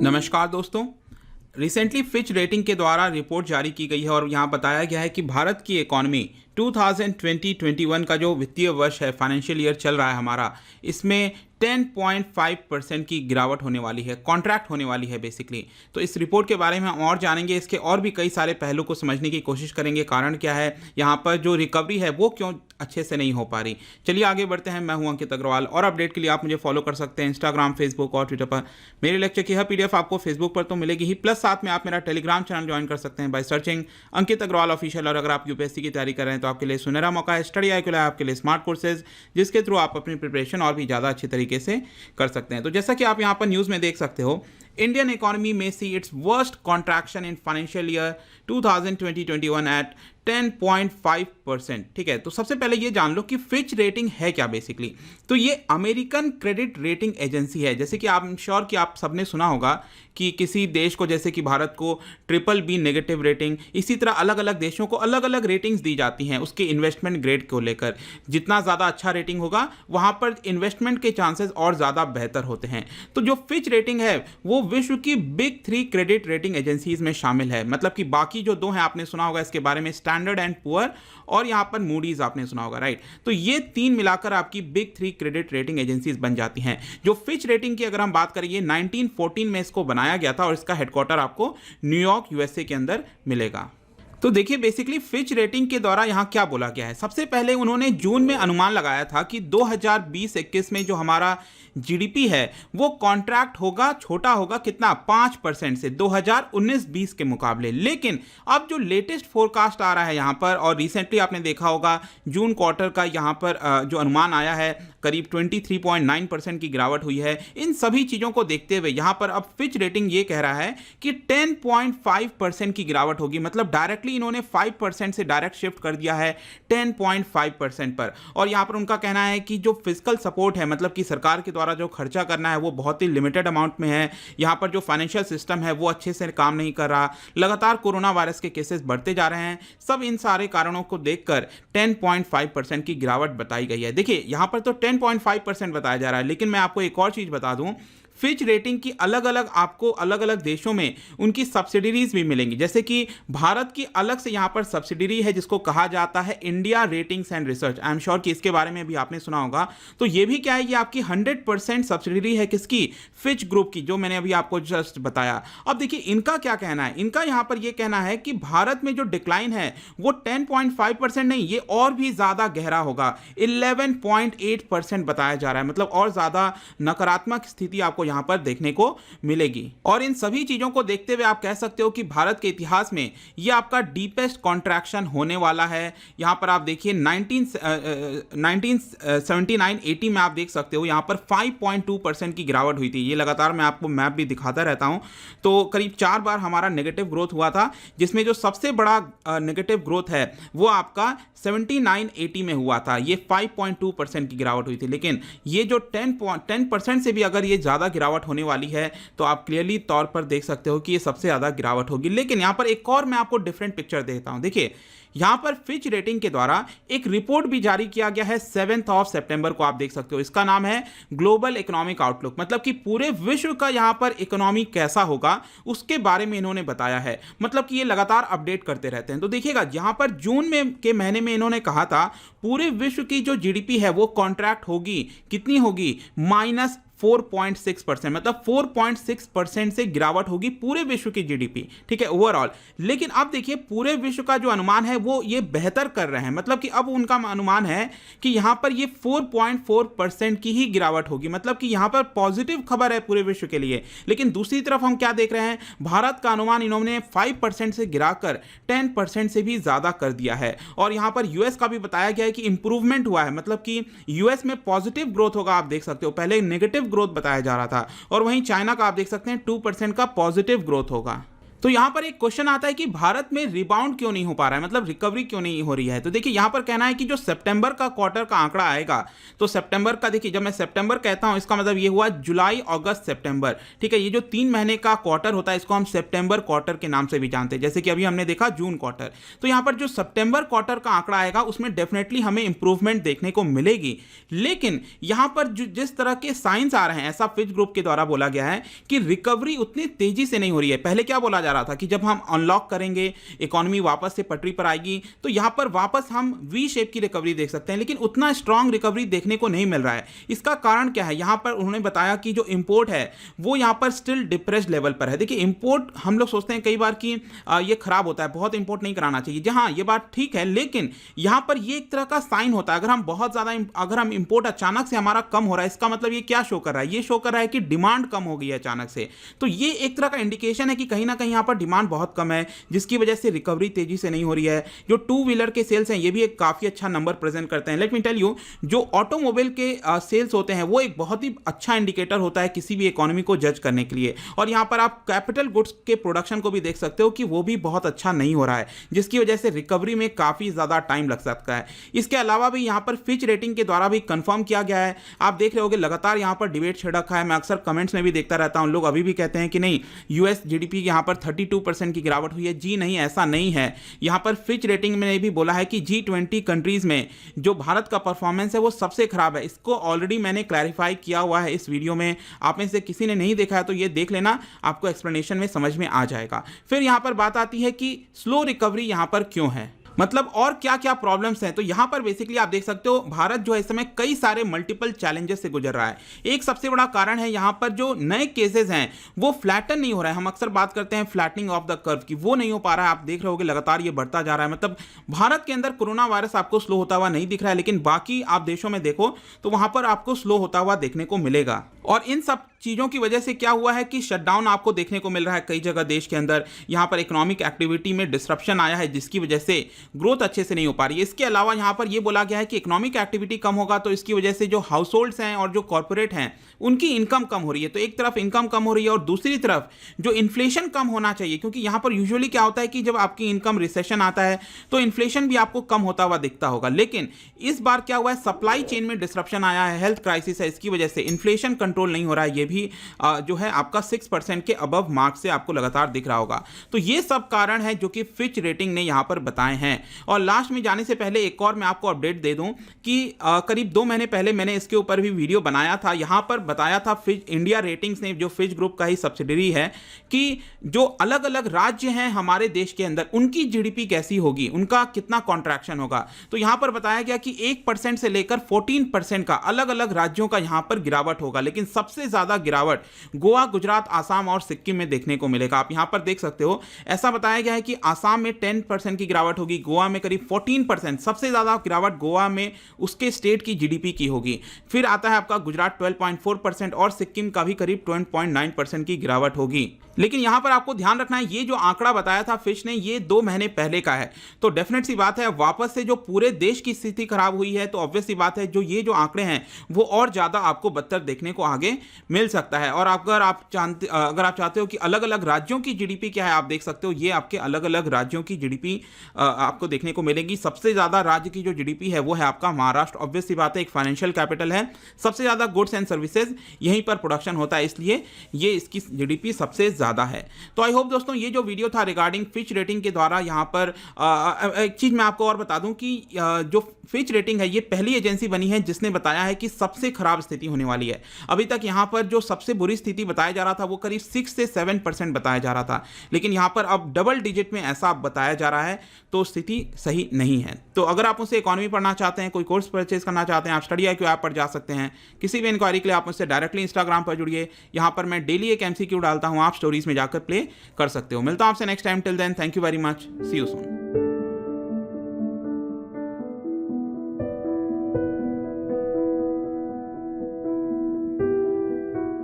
नमस्कार दोस्तों। Recently Fitch rating के द्वारा रिपोर्ट जारी की गई है और यहाँ बताया गया है कि भारत की इकॉनमी 2020-21 का जो वित्तीय वर्ष है, फाइनेंशियल ईयर चल रहा है हमारा, इसमें 10.5% की गिरावट होने वाली है, कॉन्ट्रैक्ट होने वाली है बेसिकली। तो इस रिपोर्ट के बारे में हम और जानेंगे, इसके और भी कई सारे पहलू को समझने की कोशिश करेंगे, कारण क्या है, यहाँ पर जो रिकवरी है वो क्यों अच्छे से नहीं हो पा रही। चलिए आगे बढ़ते हैं। मैं हूं अंकित अग्रवाल और अपडेट के लिए आप मुझे फॉलो कर सकते हैं इंस्टाग्राम, फेसबुक और ट्विटर पर। मेरे लेक्चर की हर पीडीएफ आपको फेसबुक पर तो मिलेगी ही, प्लस साथ में आप मेरा टेलीग्राम चैनल ज्वाइन कर सकते हैं by searching Ankit Agrawal official. और अगर आप यूपीएससी की तैयारी कर रहे हैं तो आपके लिए सुनहरा मौका है। स्टडी आईक्यू है आपके लिए स्मार्ट कोर्सेज, जिसके थ्रू आप अपनी प्रिपरेशन और भी ज़्यादा अच्छी तरीके से कर सकते हैं। तो जैसा कि आप यहाँ पर न्यूज़ में देख सकते हो, इंडियन इकोनॉमी में see its worst contraction in financial year 2020-21 at 10.5%। ठीक है, तो सबसे पहले ये जान लो कि फिच रेटिंग है क्या बेसिकली। तो ये अमेरिकन क्रेडिट रेटिंग एजेंसी है। जैसे कि आप श्योर कि आप सबने सुना होगा कि किसी देश को, जैसे कि भारत को BBB नेगेटिव रेटिंग, इसी तरह अलग अलग देशों को अलग अलग रेटिंग्स दी जाती हैं उसके इन्वेस्टमेंट ग्रेड को लेकर। जितना ज़्यादा अच्छा रेटिंग होगा वहाँ पर इन्वेस्टमेंट के चांसेस और ज़्यादा बेहतर होते हैं। तो जो फिच रेटिंग है वो विश्व की बिग 3 क्रेडिट रेटिंग एजेंसीज में शामिल है। मतलब कि बाकी जो दो हैं आपने सुना होगा इसके बारे में, स्टैंडर्ड एंड पुअर और यहाँ पर मूडीज आपने सुना होगा, राइट। तो ये तीन मिलाकर आपकी बिग 3 क्रेडिट रेटिंग एजेंसीज बन जाती हैं। जो फिच रेटिंग की अगर हम बात करें, ये 1914 में इसको बनाया गया था और इसका हेडक्वार्टर आपको न्यूयॉर्क यूएसए के अंदर मिलेगा। तो देखिए बेसिकली फिच रेटिंग के द्वारा यहाँ क्या बोला गया है। सबसे पहले उन्होंने जून में अनुमान लगाया था कि 2020-21 में जो हमारा जीडीपी है वो कॉन्ट्रैक्ट होगा, छोटा होगा कितना, 5% से 2019-20 के मुकाबले। लेकिन अब जो लेटेस्ट फोरकास्ट आ रहा है यहाँ पर, और रिसेंटली आपने देखा होगा जून क्वार्टर का यहाँ पर जो अनुमान आया है, करीब 23.9% की गिरावट हुई है। इन सभी चीज़ों को देखते हुए यहाँ पर अब फिच रेटिंग ये कह रहा है कि 10.5% की गिरावट होगी। मतलब डायरेक्टली इन्होंने 5% से डायरेक्ट शिफ्ट कर दिया है 10.5% पर। और यहाँ पर उनका कहना है कि जो फिजिकल सपोर्ट है, मतलब कि सरकार के द्वारा जो खर्चा करना है वो बहुत ही लिमिटेड अमाउंट में है। यहाँ पर जो फाइनेंशियल सिस्टम है वो अच्छे से काम नहीं कर रहा, लगातार कोरोना वायरस के केसेस बढ़ते जा रहे हैं। सब इन सारे कारणों को देखकर 10.5% की गिरावट बताई गई है। देखिए यहाँ पर तो 10.5% बताया जा रहा है, लेकिन मैं आपको एक और चीज़ बता दूं, फिच रेटिंग की अलग अलग आपको अलग अलग देशों में उनकी सब्सिडरीज भी मिलेंगी। जैसे कि भारत की अलग से यहाँ पर सब्सिडरी है जिसको कहा जाता है India ratings and research. I am sure कि इसके बारे में भी आपने सुना होगा। तो ये भी क्या है, ये आपकी 100% सब्सिडरी है किसकी, फिच ग्रुप की, जो मैंने अभी आपको जस्ट बताया। अब देखिए इनका क्या कहना है, इनका यहाँ पर ये कहना है कि भारत में जो डिक्लाइन है वो 10.5% नहीं, ये और भी ज़्यादा गहरा होगा, 11.8% बताया जा रहा है। मतलब और ज़्यादा नकारात्मक स्थिति आपको यहाँ पर देखने को मिलेगी। और इन सभी चीजों को देखते हुए आप कह सकते हो कि भारत के इतिहास में यह आपका डीपेस्ट कॉन्ट्रैक्शन होने वाला है। यहाँ पर आप देखिए 1979-80 में आप देख सकते हो यहाँ पर 5.2% की गिरावट हुई थी। ये लगातार मैं आपको मैप भी दिखाता रहता हूँ। तो करीब 4 बार हमारा नेगेटिव ग्रोथ हुआ था, जिसमें जो सबसे बड़ा नेगेटिव ग्रोथ है वो आपका 79-80 में हुआ था। ये 5.2% की गिरावट हुई थी। लेकिन ये जो 10% से भी अगर ये ज़्यादा गिरावट होने वाली है तो आप क्लियरली तौर पर देख सकते हो कि ये सबसे ज़्यादा गिरावट होगी। लेकिन यहाँ पर एक और मैं आपको डिफरेंट पिक्चर देता हूँ। देखिए यहाँ पर फिच रेटिंग के द्वारा एक रिपोर्ट भी जारी किया गया है 7 सितंबर को, आप देख सकते हो। इसका नाम है ग्लोबल इकोनॉमिक आउटलुक। मतलब कि पूरे विश्व का यहाँ पर इकोनॉमी कैसा होगा उसके बारे में इन्होंने बताया है। मतलब कि ये लगातार अपडेट करते रहते हैं। तो देखिएगा यहाँ पर जून में के महीने में इन्होंने कहा था पूरे विश्व की जो जीडीपी है वो कॉन्ट्रैक्ट होगी, कितनी होगी, -4.6%। मतलब 4.6% से गिरावट होगी पूरे विश्व की जीडीपी, ठीक है, ओवरऑल। लेकिन अब देखिए पूरे विश्व का जो अनुमान है वो ये बेहतर कर रहे हैं। मतलब कि अब उनका अनुमान है कि यहाँ पर ये 4.4% की ही गिरावट होगी। मतलब कि यहाँ पर पॉजिटिव खबर है पूरे विश्व के लिए। लेकिन दूसरी तरफ हम क्या देख रहे हैं, भारत का अनुमान इन्होंने 5% से गिराकर 10% से भी ज्यादा कर दिया है। और यहाँ पर यूएस का भी बताया गया है कि इंप्रूवमेंट हुआ है। मतलब कि यूएस में पॉजिटिव ग्रोथ होगा, आप देख सकते हो, पहले नेगेटिव ग्रोथ बताया जा रहा था। और वहीं चाइना का आप देख सकते हैं 2% का पॉजिटिव ग्रोथ होगा। तो यहाँ पर एक क्वेश्चन आता है कि भारत में रिबाउंड क्यों नहीं हो पा रहा है, मतलब रिकवरी क्यों नहीं हो रही है। तो देखिए यहाँ पर कहना है कि जो सितंबर का क्वार्टर का आंकड़ा आएगा, तो सितंबर का, देखिए जब मैं सितंबर कहता हूँ इसका मतलब ये हुआ जुलाई अगस्त सितंबर, ठीक है। ये जो 3 महीने का क्वार्टर होता है इसको हम सितंबर क्वार्टर के नाम से भी जानते हैं, जैसे कि अभी हमने देखा जून क्वार्टर। तो यहाँ पर जो सितंबर क्वार्टर का आंकड़ा आएगा उसमें डेफिनेटली हमें इंप्रूवमेंट देखने को मिलेगी, लेकिन यहाँ पर जिस तरह के साइंस आ रहे हैं, ऐसा फिच ग्रुप के द्वारा बोला गया है कि रिकवरी उतनी तेजी से नहीं हो रही है। पहले क्या बोला जा रहा था कि जब हम अनलॉक करेंगे, इकोनॉमी वापस से पटरी पर आएगी, तो यहाँ पर वापस हम वी शेप की रिकवरी देख सकते हैं, लेकिन उतना स्ट्रांग रिकवरी देखने को नहीं मिल रहा है। इसका कारण क्या है, यहाँ पर उन्होंने बताया कि जो इंपोर्ट है वो यहाँ पर स्टिल डिप्रेस्ड लेवल पर है। देखिए इंपोर्ट हम लोग सोचते हैं कई बार कि ये खराब होता है, बहुत इंपोर्ट नहीं कराना चाहिए, जहाँ ये बात ठीक है, लेकिन यहाँ पर ये एक तरह का साइन होता है। अगर हम बहुत ज़्यादा अगर हम इंपोर्ट अचानक से हमारा कम हो रहा है, इसका मतलब ये क्या शो कर रहा है, ये शो कर रहा है कि डिमांड कम हो गई है अचानक से। तो ये एक तरह का इंडिकेशन है कि कहीं ना कहीं यहाँ पर डिमांड बहुत कम है, जिसकी वजह से रिकवरी तेजी से नहीं हो रही है। जो 2 व्हीलर के सेल्स हैं ये भी एक काफ़ी अच्छा नंबर प्रेजेंट करते हैं। लेट मी टेल यू, जो ऑटोमोबाइल के सेल्स होते हैं वो एक बहुत ही अच्छा इंडिकेटर होता है किसी भी इकोनॉमी को जज करने के लिए। और यहाँ पर आप कैपिटल गुड्स के प्रोडक्शन को भी देख सकते हो कि वो भी बहुत अच्छा नहीं हो रहा है, जिसकी वजह से रिकवरी में काफ़ी ज़्यादा टाइम लग सकता है। इसके अलावा भी यहाँ पर फिच रेटिंग के द्वारा भी कंफर्म किया गया है। आप देख रहे होगे लगातार यहाँ पर डिबेट छिड़ रखा है, मैं अक्सर कमेंट्स में भी देखता रहता हूँ, लोग अभी भी कहते हैं कि नहीं यूएस जीडीपी यहाँ पर 32% की गिरावट हुई है। जी नहीं, ऐसा नहीं है। यहाँ पर फिच रेटिंग में भी बोला है कि G20 कंट्रीज में जो भारत का परफॉर्मेंस है वो सबसे खराब है। इसको ऑलरेडी मैंने क्लैरिफाई किया हुआ है इस वीडियो में, आप में से किसी ने नहीं देखा है तो ये देख लेना, आपको एक्सप्लेनेशन में समझ में आ जाएगा। फिर यहाँ पर बात आती है कि स्लो रिकवरी यहाँ पर क्यों है, मतलब और क्या क्या प्रॉब्लम्स हैं। तो यहां पर बेसिकली आप देख सकते हो भारत जो है इस समय कई सारे मल्टीपल चैलेंजेस से गुजर रहा है। एक सबसे बड़ा कारण है यहां पर जो नए केसेस हैं वो फ्लैटन नहीं हो रहा है। हम अक्सर बात करते हैं फ्लैटनिंग ऑफ द कर्व की, वो नहीं हो पा रहा है। आप देख रहे होगे लगातार ये बढ़ता जा रहा है। मतलब भारत के अंदर कोरोना वायरस आपको स्लो होता हुआ नहीं दिख रहा है, लेकिन बाकी आप देशों में देखो तो वहां पर आपको स्लो होता हुआ देखने को मिलेगा। और इन सब चीज़ों की वजह से क्या हुआ है कि शटडाउन आपको देखने को मिल रहा है कई जगह देश के अंदर। यहाँ पर इकोनॉमिक एक्टिविटी में डिसरप्शन आया है, जिसकी वजह से ग्रोथ अच्छे से नहीं हो पा रही है। इसके अलावा यहाँ पर यह बोला गया है कि इकोनॉमिक एक्टिविटी कम होगा तो इसकी वजह से जो हाउस होल्ड्स हैं और जो कॉर्पोरेट हैं उनकी इनकम कम हो रही है। तो एक तरफ इनकम कम हो रही है और दूसरी तरफ जो इन्फ्लेशन कम होना चाहिए, क्योंकि यहाँ पर यूजुअली क्या होता है कि जब आपकी इनकम रिसेशन आता है तो इन्फ्लेशन भी आपको कम होता हुआ दिखता होगा। लेकिन इस बार क्या हुआ है, सप्लाई चेन में डिसरप्शन आया है, हेल्थ क्राइसिस है, इसकी वजह से इन्फ्लेशन कंट्रोल नहीं हो रहा है। ये भी जो है आपका 6% के अबव मार्क से आपको लगातार दिख रहा होगा। तो ये सब कारण है जो कि फिच रेटिंग ने यहां पर बताए हैं। और लास्ट में जाने से पहले एक और मैं आपको अपडेट दे दूं कि करीब 2 महीने पहले मैंने इसके ऊपर भी वीडियो बनाया था। यहां पर बताया था फिच इंडिया रेटिंग्स ने, जो फिच ग्रुप का ही सब्सिडरी है, कि जो अलग अलग राज्य हैं हमारे देश के अंदर उनकी जीडीपी कैसी होगी, उनका कितना कॉन्ट्रैक्शन होगा। तो यहां पर बताया गया कि 1% से लेकर 14% का अलग अलग राज्यों का यहां पर गिरावट होगा, लेकिन सबसे ज्यादा गिरावट गोवा, गुजरात, आसाम और सिक्किम में देखने को मिलेगा। आप यहां पर देख सकते हो, ऐसा बताया गया है कि आसाम में 10% की गिरावट होगी, गोवा में करीब 14%, सबसे ज्यादा गिरावट गोवा में उसके स्टेट की जीडीपी की होगी। फिर आता है आपका गुजरात 12.4% और सिक्किम का भी करीब 20.9% की गिरावट होगी। लेकिन यहां पर आपको ध्यान रखना है, ये जो आंकड़ा बताया था फिच ने, ये 2 महीने पहले का है। तो डेफिनेट सी बात है, वापस से जो पूरे देश की स्थिति खराब हुई है तो ऑब्वियस सी बात है जो ये जो आंकड़े हैं वो और ज्यादा आपको बदतर देखने को आगे मिल सकता है। और अगर आप चाहते हो कि अलग अलग राज्यों की जीडीपी क्या है, आप देख सकते हो ये आपके अलग अलग राज्यों की जीडीपी आपको देखने को मिलेगी। सबसे ज्यादा राज्य की जो जीडीपी है वो है आपका महाराष्ट्र। ऑब्वियस सी बात है, एक फाइनेंशियल कैपिटल है, सबसे ज्यादा गुड्स एंड सर्विसेज यहीं पर प्रोडक्शन होता है, इसलिए ये इसकी जीडीपी सबसे ज्यादा है। तो आई होप दोस्तों ये जो वीडियो था रिगार्डिंग फिच रेटिंग के द्वारा, यहां पर एक चीज मैं आपको और बता दूं कि जो फिच रेटिंग है ये पहली एजेंसी बनी है जिसने बताया है कि सबसे खराब स्थिति होने वाली है। अभी तक यहां पर जो सबसे बुरी स्थिति बताया जा रहा था वो करीब 6 से 7% बताया जा रहा था, लेकिन यहां पर अब डबल डिजिट में ऐसा बताया जा रहा है, तो स्थिति सही नहीं है। तो अगर आप मुझसे इकोनॉमी पढ़ना चाहते हैं, कोई कोर्स परचेज करना चाहते हैं, आप स्टडी IQ ऐप पर जा सकते हैं। किसी भी इंक्वायरी के लिए आप मुझसे डायरेक्टली इंस्टाग्राम पर जुड़िए, यहां पर मैं डेली एक MCQ डालता हूं, आप स्टोरीज में जाकर प्ले कर सकते हो। मिलता हूं आपसे next time, till then thank you very much, see you soon.